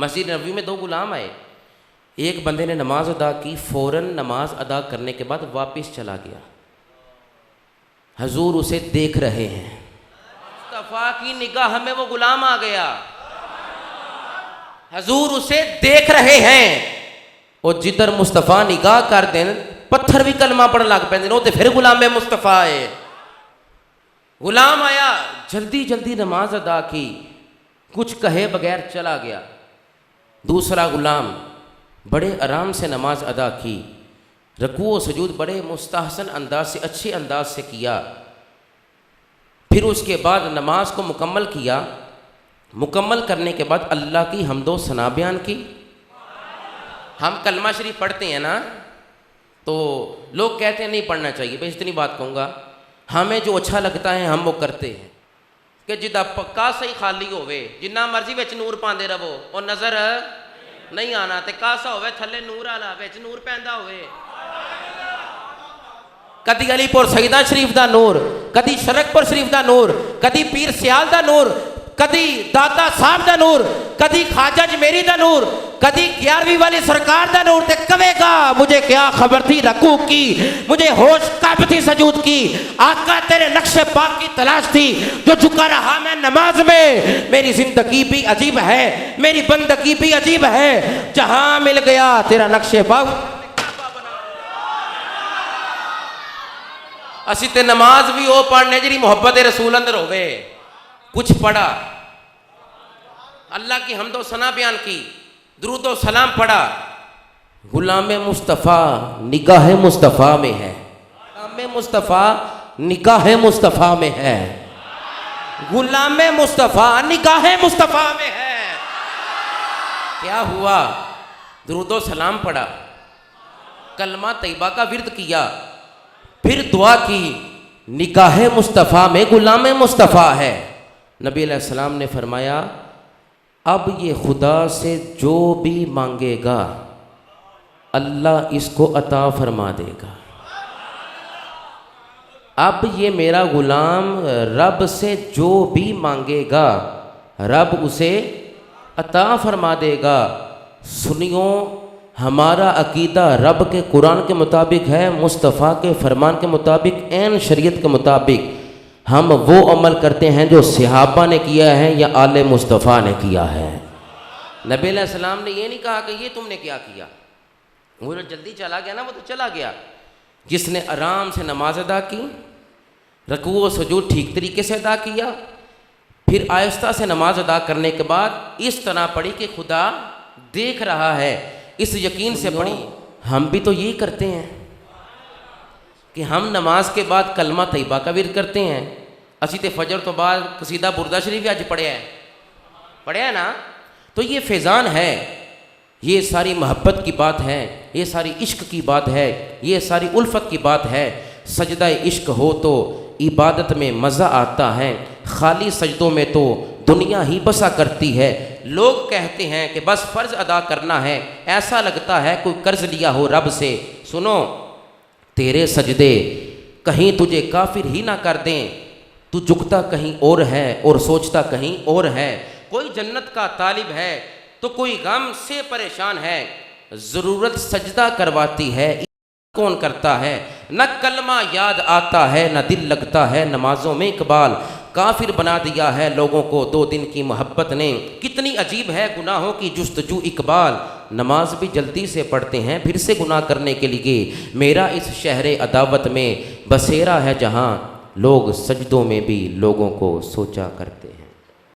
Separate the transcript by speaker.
Speaker 1: مسجد نبوی میں 2 غلام آئے، ایک بندے نے نماز ادا کی، فوراً نماز ادا کرنے کے بعد واپس چلا گیا، حضور اسے دیکھ رہے ہیں، مصطفیٰ کی نگاہ میں وہ غلام آ گیا، حضور اسے دیکھ رہے ہیں، اور جدھر مصطفیٰ نگاہ کر دیں پتھر بھی کلمہ پڑھن لگ پہ وہ تو پھر غلام مصطفیٰ ہے۔ غلام آیا، جلدی جلدی نماز ادا کی، کچھ کہے بغیر چلا گیا۔ دوسرا غلام بڑے آرام سے نماز ادا کی، رکوع و سجود بڑے مستحسن انداز سے، اچھے انداز سے کیا، پھر اس کے بعد نماز کو مکمل کیا، مکمل کرنے کے بعد اللہ کی حمد و ثنا بیان کی۔ ہم کلمہ شریف پڑھتے ہیں نا تو لوگ کہتے ہیں نہیں پڑھنا چاہیے، بس اتنی بات کہوں گا، ہمیں جو اچھا لگتا ہے ہم وہ کرتے ہیں کہ جدہ پکا صحیح خالی ہوئے جنہ مرضی وچ نور پاندے رہو اور نظر نہیں آنا، تے کاسا ہوئے تھلے نور آلا وچ نور پیندا ہوئے، کدی علی پور سیدہ شریف دا نور، کدی شرک پور شریف دا نور، کدی پیر سیال دا نور، کدی دادا صاحب دا نور، کدی خواجہ میری دا نور، کدی 11ویں والی سرکار دا نور، تے کہے گا مجھے کیا خبر تھی رکوع کی، مجھے ہوش کب تھی سجود کی، آقا تیرے نقش پاک کی تلاش تھی، جو جھکا رہا میں نماز میں، میری زندگی بھی عجیب ہے، میری بندگی بھی عجیب ہے، جہاں مل گیا تیرا نقش پاک۔ اسی تے نماز بھی وہ پڑھنے جی محبت رسول اندر ہوئے، کچھ پڑھا، اللہ کی حمد و ثنا بیان کی، درود و سلام پڑھا، غلام مصطفیٰ نگاہ مصطفیٰ میں ہے، غلام مصطفیٰ نگاہ مصطفیٰ میں ہے، غلام مصطفیٰ نگاہ مصطفیٰ میں ہے۔ کیا ہوا؟ درود و سلام پڑھا، کلمہ طیبہ کا ورد کیا، پھر دعا کی، نگاہ مصطفیٰ میں غلام مصطفیٰ ہے۔ نبی علیہ السلام نے فرمایا اب یہ خدا سے جو بھی مانگے گا اللہ اس کو عطا فرما دے گا، اب یہ میرا غلام رب سے جو بھی مانگے گا رب اسے عطا فرما دے گا۔ سنیو، ہمارا عقیدہ رب کے قرآن کے مطابق ہے، مصطفیٰ کے فرمان کے مطابق، عین شریعت کے مطابق ہم وہ عمل کرتے ہیں جو صحابہ نے کیا ہے یا آل مصطفیٰ نے کیا ہے۔ نبی علیہ السلام نے یہ نہیں کہا کہ یہ تم نے کیا کیا، وہ جو جلدی چلا گیا نا وہ تو چلا گیا، جس نے آرام سے نماز ادا کی، رکوع و سجود ٹھیک طریقے سے ادا کیا، پھر آہستہ سے نماز ادا کرنے کے بعد اس طرح پڑھی کہ خدا دیکھ رہا ہے، اس یقین سے پڑھی۔ ہم بھی تو یہی کرتے ہیں کہ ہم نماز کے بعد کلمہ طیبہ کا ورد کرتے ہیں، اسی تے فجر تو بعد قصیدہ بردہ شریف آج پڑھیا ہے نا، تو یہ فیضان ہے، یہ ساری محبت کی بات ہے، یہ ساری عشق کی بات ہے، یہ ساری الفت کی بات ہے۔ سجدہ عشق ہو تو عبادت میں مزہ آتا ہے، خالی سجدوں میں تو دنیا ہی بسا کرتی ہے۔ لوگ کہتے ہیں کہ بس فرض ادا کرنا ہے، ایسا لگتا ہے کوئی قرض لیا ہو رب سے۔ سنو، تیرے سجدے کہیں تجھے کافر ہی نہ کر دیں، تو جھکتا کہیں اور ہے اور سوچتا کہیں اور ہے۔ کوئی جنت کا طالب ہے تو کوئی غم سے پریشان ہے، ضرورت سجدہ کرواتی ہے، کون کرتا ہے؟ نہ کلمہ یاد آتا ہے نہ دل لگتا ہے نمازوں میں اقبال، کافر بنا دیا ہے لوگوں کو 2 دن کی محبت نے، کتنی عجیب ہے گناہوں کی جستجو اقبال، نماز بھی جلدی سے پڑھتے ہیں پھر سے گناہ کرنے کے لیے، میرا اس شہر عداوت میں بسیرا ہے جہاں لوگ سجدوں میں بھی لوگوں کو سوچا کرتے ہیں۔